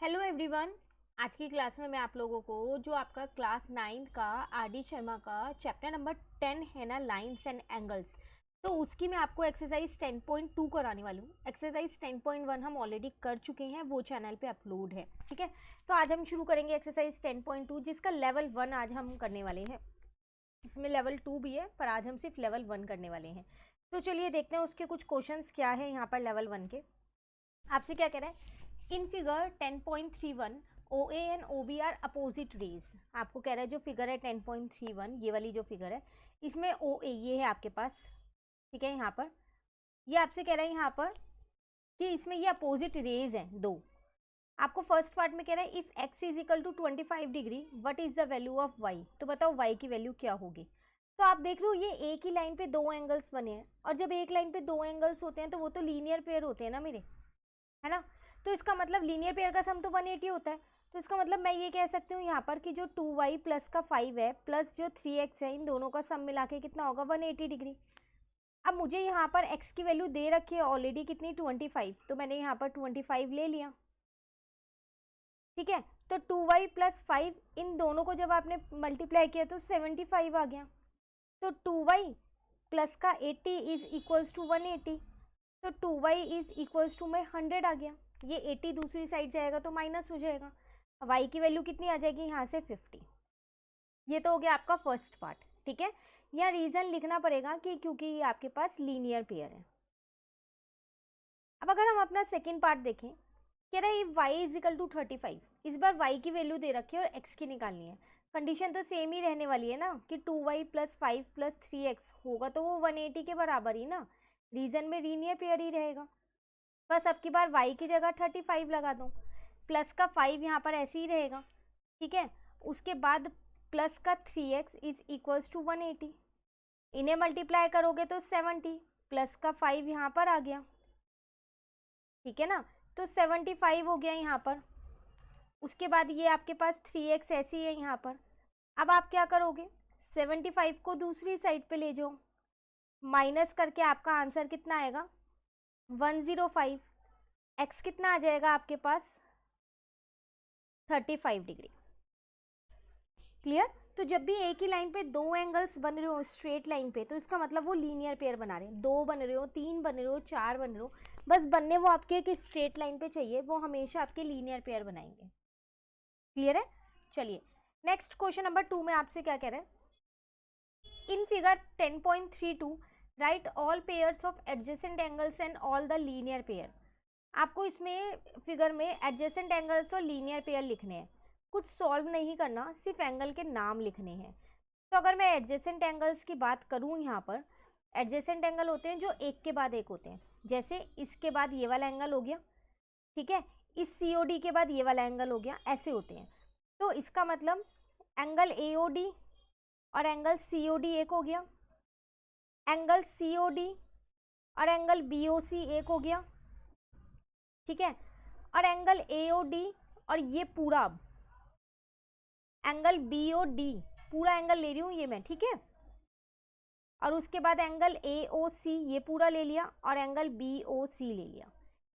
Hello everyone. आज की class में मैं आप लोगों को जो आपका क्लास 9 का आर.डी. शर्मा का चैप्टर नंबर 10 है ना, लाइंस एंड एंगल्स, तो उसकी मैं आपको एक्सरसाइज 10.2 कराने वाली हूँ। एक्सरसाइज 10.1 हम ऑलरेडी कर चुके हैं, वो चैनल पे अपलोड है। ठीक है, तो आज हम शुरू करेंगे एक्सरसाइज 10.2 जिसका लेवल 1 आज हम करने वाले हैं। इसमें लेवल 2 भी है पर आज हम सिर्फ लेवल 1 करने वाले हैं। तो चलिए देखते हैं उसके कुछ क्वेश्चंस क्या है यहाँ पर लेवल 1 के। आपसे क्या कह रहा है, in figure 10.31 OA and OB are opposite rays. आपको कह रहा है जो फिगर है 10.31, ये वाली जो फिगर है, इसमें OA ये है आपके पास। ठीक है, यहाँ पर ये आपसे कह रहा है यहाँ पर कि इसमें ये अपोजिट रेज हैं दो। आपको फर्स्ट पार्ट में कह रहा है if x is equal to 25 degree what is the value of y। तो बताओ y की वैल्यू क्या होगी। तो आप देख रहे हो ये एक ही लाइन पे दो एंगल्स बने हैं, और जब एक लाइन पे दो एंगल्स होते हैं तो वो तो लीनियर पेयर होते हैं ना मेरे, है ना। तो इसका मतलब लीनियर पेयर का सम तो 180 होता है। तो इसका मतलब मैं ये कह सकती हूँ यहाँ पर कि जो 2y प्लस का 5 है प्लस जो 3x है, इन दोनों का सम मिला के कितना होगा 180 डिग्री। अब मुझे यहाँ पर x की वैल्यू दे रखी है ऑलरेडी कितनी 25, तो मैंने यहाँ पर 25 ले लिया। ठीक है, तो 2y प्लस 5 इन दोनों को जब आपने मल्टीप्लाई किया तो 75 आ गया। तो 2y प्लस का 80 इज इक्वल्स टू 180, तो 2y इज इक्वल्स टू में 100 आ गया। ये 80 दूसरी साइड जाएगा तो माइनस हो जाएगा। y की वैल्यू कितनी आ जाएगी यहाँ से 50। ये तो हो गया आपका फर्स्ट पार्ट। ठीक है, यहाँ रीजन लिखना पड़ेगा कि क्योंकि ये आपके पास लीनियर पेयर है। अब अगर हम अपना सेकेंड पार्ट देखें, कह रहा है y इज इक्वल टू 35। इस बार y की वैल्यू दे रखी है और x की निकालनी है। कंडीशन तो सेम ही रहने वाली है ना कि 2y प्लस 5 प्लस 3x होगा तो वो 180 के बराबर ही ना, रीजन में लीनियर पेयर ही रहेगा। बस अब की बार y की जगह 35 लगा दो, प्लस का 5 यहाँ पर ऐसे ही रहेगा। ठीक है, उसके बाद प्लस का 3x इज इक्वल्स टू 180, इन्हें मल्टीप्लाई करोगे तो 70, प्लस का 5 यहाँ पर आ गया। ठीक है ना, तो 75 हो गया यहाँ पर। उसके बाद ये आपके पास 3x ऐसी है यहाँ पर। अब आप क्या करोगे, 75 को दूसरी साइड पे ले जाओ, माइनस करके आपका आंसर कितना आएगा 105। x कितना आ जाएगा आपके पास 35 डिग्री। क्लियर। तो जब भी एक ही लाइन पे दो एंगल्स बन रहे हो स्ट्रेट लाइन पे, तो इसका मतलब वो लीनियर पेयर बना रहे हैं। दो बन रहे हो, तीन बन रहे हो, चार बन रहे हो, बस बनने वो आपके एक स्ट्रेट लाइन पे चाहिए, वो हमेशा आपके लीनियर पेयर बनाएंगे। क्लियर है। चलिए नेक्स्ट क्वेश्चन नंबर 2 में आपसे क्या कह रहा है, in figure 10.32 right all pairs of adjacent angles and all the linear pair. आपको इसमें फिगर में एडजेसेंट एंगल्स और लीनियर पेयर लिखने हैं, कुछ सॉल्व नहीं करना, सिर्फ एंगल के नाम लिखने हैं। तो अगर मैं एडजेसेंट एंगल्स की बात करूँ, यहाँ पर एडजेसेंट एंगल होते हैं जो एक के बाद एक होते हैं। जैसे इसके बाद ये वाला एंगल हो गया, ठीक है, इस COD के बाद ये वाला एंगल हो गया, ऐसे होते हैं। तो इसका मतलब एंगल AOD और एंगल COD एक हो गया, एंगल COD और एंगल BOC एक हो गया। ठीक है, और एंगल AOD और ये पूरा एंगल BOD, पूरा एंगल ले रही हूँ ये मैं। ठीक है, और उसके बाद एंगल AOC ये पूरा ले लिया और एंगल BOC ले लिया।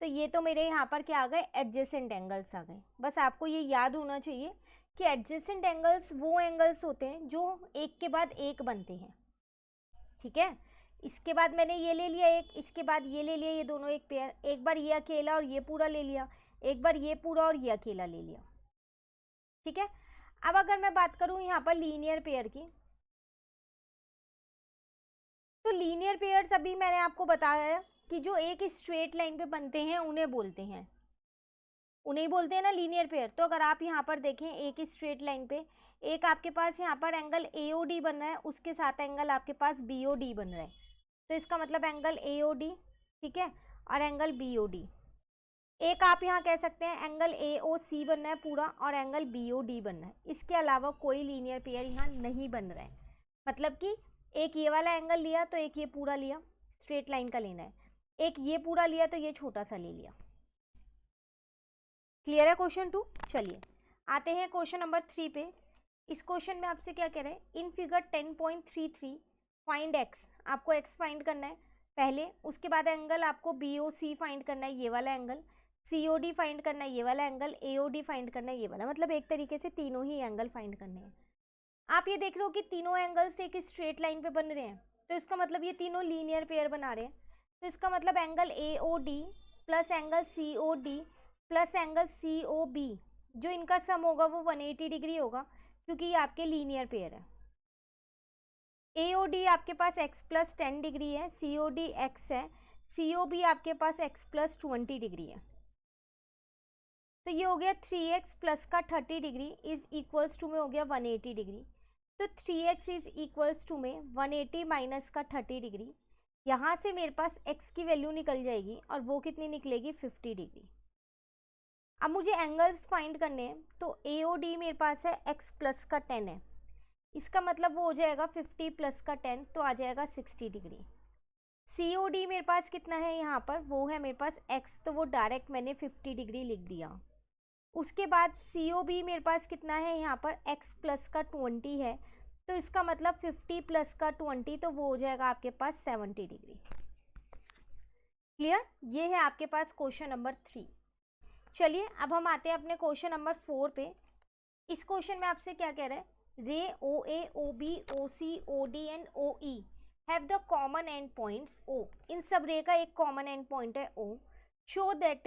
तो ये तो मेरे यहाँ पर क्या आ गए, एडजेसेंट एंगल्स आ गए। बस आपको ये याद होना चाहिए कि एडजेसेंट एंगल्स वो एंगल्स होते हैं जो एक के बाद एक बनते हैं। ठीक है, इसके बाद मैंने ये ले लिया एक, इसके बाद ये ले लिया, ये दोनों एक पेयर, एक बार ये अकेला और ये पूरा ले लिया, एक बार ये पूरा और ये अकेला ले लिया। ठीक है, अब अगर मैं बात करूं यहाँ पर लीनियर पेयर की, तो लीनियर पेयर्स अभी मैंने आपको बताया कि जो एक स्ट्रेट लाइन पे बनते हैं उन्हें बोलते हैं, उन्हें बोलते हैं ना लीनियर पेयर। तो अगर आप यहाँ पर देखें एक स्ट्रेट लाइन पे एक आपके पास यहाँ पर एंगल AOD बन रहा है, उसके साथ एंगल आपके पास BOD बन रहा है, तो इसका मतलब एंगल AOD, ठीक है, और एंगल BOD। एक आप यहाँ कह सकते हैं एंगल AOC बन रहा है पूरा और एंगल BOD बन रहा है, इसके अलावा कोई लीनियर पेयर यहाँ नहीं बन रहा है। मतलब कि एक ये वाला एंगल लिया तो एक ये पूरा लिया, स्ट्रेट लाइन का लेना है, एक ये पूरा लिया तो ये छोटा सा ले लिया। क्लियर है क्वेश्चन 2। चलिए आते हैं क्वेश्चन नंबर 3 पे। इस क्वेश्चन में आपसे क्या कह रहे हैं, इन फिगर 10.33 फाइंड x। आपको x फाइंड करना है पहले, उसके बाद एंगल आपको BOC फाइंड करना है, ये वाला एंगल, COD फाइंड करना है ये वाला एंगल, AOD फाइंड करना है ये वाला, मतलब एक तरीके से तीनों ही एंगल फाइंड करने हैं। आप ये देख रहे हो कि तीनों एंगल्स एक स्ट्रेट लाइन पे बन रहे हैं, तो इसका मतलब ये तीनों लीनियर पेयर बना रहे हैं। तो इसका मतलब angle AOD plus angle COD plus angle COB, जो इनका सम होगा वो 180 डिग्री होगा, क्योंकि ये आपके लीनियर पेयर है। AOD आपके पास x प्लस 10 डिग्री है, COD x है, COB आपके पास x प्लस 20 डिग्री है। तो ये हो गया 3x प्लस का 30 डिग्री इज इक्वल्स टू में हो गया 180 डिग्री। तो 3x इज इक्वल्स टू में 180 माइनस का 30 डिग्री, यहाँ से मेरे पास x की वैल्यू निकल जाएगी और वो कितनी निकलेगी 50 डिग्री। अब मुझे एंगल्स फाइंड करने हैं, तो AOD मेरे पास है x प्लस का 10 है, इसका मतलब वो हो जाएगा 50 प्लस का 10, तो आ जाएगा 60 डिग्री। COD मेरे पास कितना है यहाँ पर, वो है मेरे पास x, तो वो डायरेक्ट मैंने 50 डिग्री लिख दिया। उसके बाद COB मेरे पास कितना है यहाँ पर, x प्लस का 20 है, तो इसका मतलब 50 प्लस का 20, तो वो हो जाएगा आपके पास 70 डिग्री। क्लियर? ये है आपके पास क्वेश्चन नंबर 3। चलिए अब हम आते हैं अपने क्वेश्चन नंबर 4 पे। इस क्वेश्चन में आपसे क्या कह रहा है, रे OA OB OC OD and OE have the common and points O। इन सब रे का एक कॉमन एंड पॉइंट है O। Show that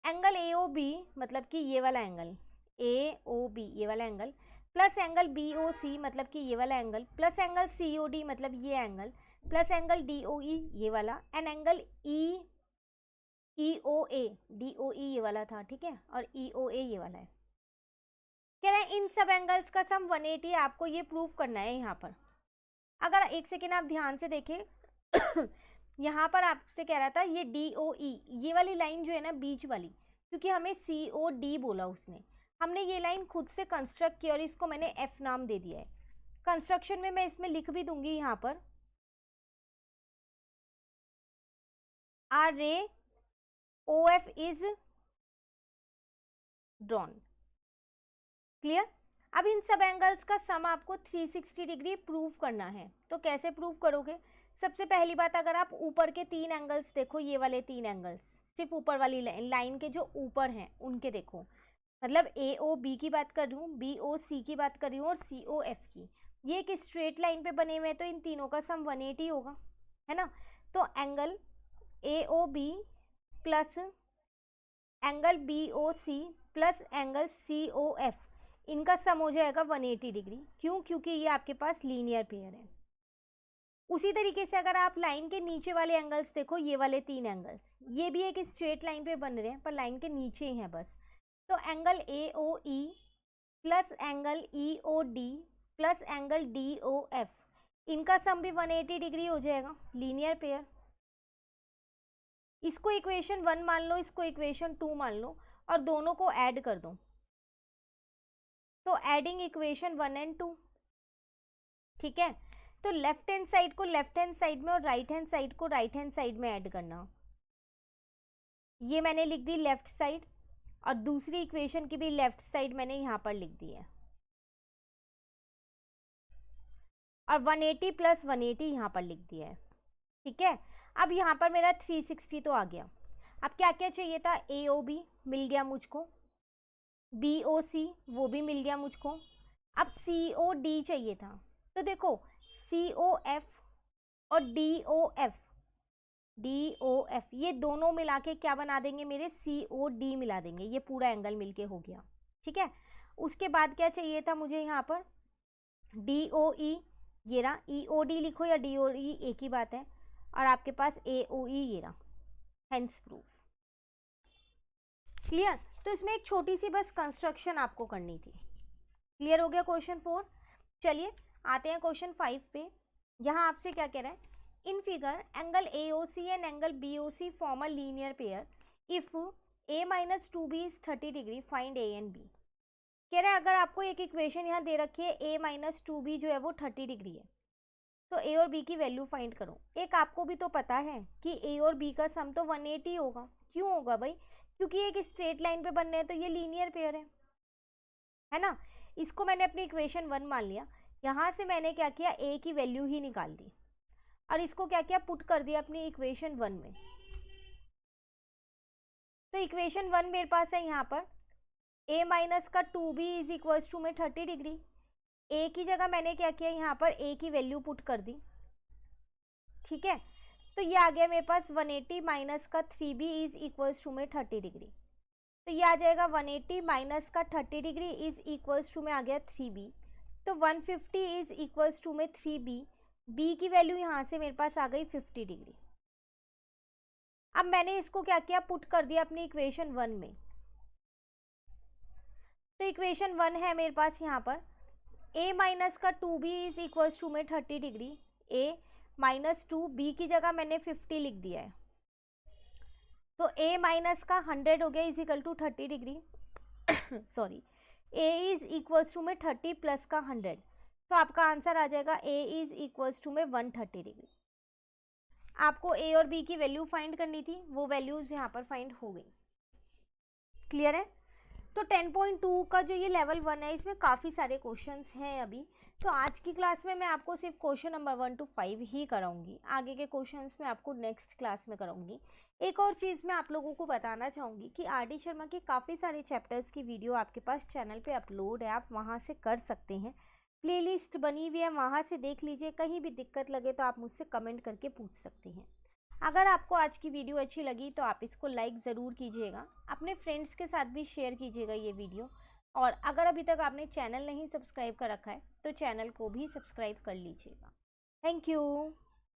angle AOB, मतलब कि ये वाला एंगल AOB ये वाला एंगल, प्लस एंगल BOC मतलब कि ये वाला एंगल, प्लस एंगल COD मतलब ये एंगल, प्लस एंगल DOE ये वाला, एंड एंगल EOA DOE ये वाला था, ठीक है, और EOA ये वाला है। कह रहे हैं इन सब एंगल्स का सम 180 है, आपको ये प्रूव करना है यहाँ पर। अगर एक सेकेंड आप ध्यान से देखें यहाँ पर आपसे कह रहा था ये DOE ये वाली लाइन जो है ना बीच वाली, क्योंकि हमें COD बोला उसने, हमने ये लाइन खुद से कंस्ट्रक्ट की और इसको मैंने F नाम दे दिया है। कंस्ट्रक्शन में मैं इसमें लिख भी दूंगी यहाँ पर, आर रे OF इज ड्रॉन। क्लियर? अब इन सब एंगल्स का सम आपको 360 डिग्री प्रूव करना है, तो कैसे प्रूव करोगे? सबसे पहली बात, अगर आप ऊपर के 3 एंगल्स देखो, ये वाले 3 एंगल्स सिर्फ ऊपर वाली लाइन के जो ऊपर हैं उनके देखो, मतलब AOB की बात कर रही हूँ, BOC की बात कर रही हूँ और COF की, ये एक स्ट्रेट लाइन पे बने हुए हैं, तो इन तीनों का सम 180 होगा, है ना। तो angle AOB plus angle BOC plus angle COF, इनका सम हो जाएगा 180 डिग्री। क्यों? क्योंकि ये आपके पास लीनियर पेयर है। उसी तरीके से अगर आप लाइन के नीचे वाले एंगल्स देखो, ये वाले 3 एंगल्स, ये भी एक स्ट्रेट लाइन पे बन रहे हैं पर लाइन के नीचे ही हैं बस। तो angle AOE plus angle EOD plus angle DOF, इनका सम भी 180 डिग्री हो जाएगा, लीनियर पेयर। इसको इक्वेशन 1 मान लो, इसको इक्वेशन 2 मान लो और दोनों को ऐड कर दो, तो एडिंग इक्वेशन 1 एंड 2, ठीक है। तो लेफ्ट हैंड साइड को लेफ्ट हैंड साइड में और राइट हैंड साइड को राइट हैंड साइड में ऐड करना। ये मैंने लिख दी लेफ्ट साइड, और दूसरी इक्वेशन की भी लेफ्ट साइड मैंने यहाँ पर लिख दी है, और 180 प्लस 180 यहाँ पर लिख दिया है, ठीक है। अब यहाँ पर मेरा 360 तो आ गया। अब क्या क्या चाहिए था, AOB मिल गया मुझको, BOC वो भी मिल गया मुझको, अब COD चाहिए था। तो देखो COF और DOF ये दोनों मिला के क्या बना देंगे, मेरे COD मिला देंगे, ये पूरा एंगल मिलके हो गया, ठीक है। उसके बाद क्या चाहिए था मुझे यहाँ पर, DOE, ये रहा, EOD लिखो या DOE एक ही बात है, और आपके पास AOE ये रहा, हेंस प्रूफ। क्लियर? तो इसमें एक छोटी सी बस कंस्ट्रक्शन आपको करनी थी। क्लियर हो गया क्वेश्चन 4? चलिए आते हैं क्वेश्चन 5 पे। यहाँ आपसे क्या कह रहा है, in figure angle AOC and angle BOC form a linear pair if A - 2B is 30 degree, find A and B। कह रहा है अगर आपको एक इक्वेशन यहाँ दे रखी है, A - 2B जो है वो 30 डिग्री है, तो A और B की वैल्यू फाइंड करो। एक आपको भी तो पता है कि A और B का सम तो 180 होगा। क्यों होगा भाई? क्योंकि एक स्ट्रेट लाइन पे बनने हैं, तो ये लीनियर पेयर है ना। इसको मैंने अपनी इक्वेशन 1 मान लिया। यहाँ से मैंने क्या किया, A की वैल्यू ही निकाल दी और इसको क्या किया, पुट कर दिया अपनी इक्वेशन 1 में। तो इक्वेशन 1 मेरे पास है यहाँ पर a माइनस का 2b इज इक्वल्स टू में 30 डिग्री। a की जगह मैंने क्या किया, यहाँ पर a की वैल्यू पुट कर दी, ठीक है। तो ये आ गया मेरे पास 180 माइनस का 3b इज इक्वल्स टू में 30 डिग्री। तो ये आ जाएगा 180 माइनस का 30 डिग्री इज इक्वल्स टू में आ गया 3b। तो 150 इज इक्वल्स टू में 3b, b की वैल्यू यहाँ से मेरे पास आ गई 50 डिग्री। अब मैंने इसको क्या किया, पुट कर दिया अपनी इक्वेशन 1 में। तो इक्वेशन 1 है मेरे पास यहाँ पर a माइनस का 2b इज इक्वल्स टू में 30 डिग्री, a माइनस 2, b की जगह मैंने 50 लिख दिया है। तो a माइनस का 100 हो गया is equal to 30 degree sorry, a is equals to में 30 प्लस का 100, तो आपका आंसर आ जाएगा a इज इक्वल्स टू में 130 डिग्री। आपको a और b की वैल्यू फाइंड करनी थी, वो वैल्यूज यहाँ पर फाइंड हो गई। क्लियर है? तो 10.2 का जो ये लेवल 1 है, इसमें काफ़ी सारे क्वेश्चंस हैं अभी। तो आज की क्लास में मैं आपको सिर्फ क्वेश्चन नंबर 1 to 5 ही कराऊंगी, आगे के क्वेश्चंस मैं आपको नेक्स्ट क्लास में कराऊंगी। एक और चीज़ मैं आप लोगों को बताना चाहूँगी कि आर.डी. शर्मा के काफ़ी सारे चैप्टर्स की वीडियो आपके पास चैनल पे अपलोड है, आप वहाँ से कर सकते हैं। प्लेलिस्ट बनी हुई है, वहाँ से देख लीजिए। कहीं भी दिक्कत लगे तो आप मुझसे कमेंट करके पूछ सकते हैं। अगर आपको आज की वीडियो अच्छी लगी तो आप इसको लाइक ज़रूर कीजिएगा, अपने फ्रेंड्स के साथ भी शेयर कीजिएगा ये वीडियो। और अगर अभी तक आपने चैनल नहीं सब्सक्राइब कर रखा है तो चैनल को भी सब्सक्राइब कर लीजिएगा। Thank you.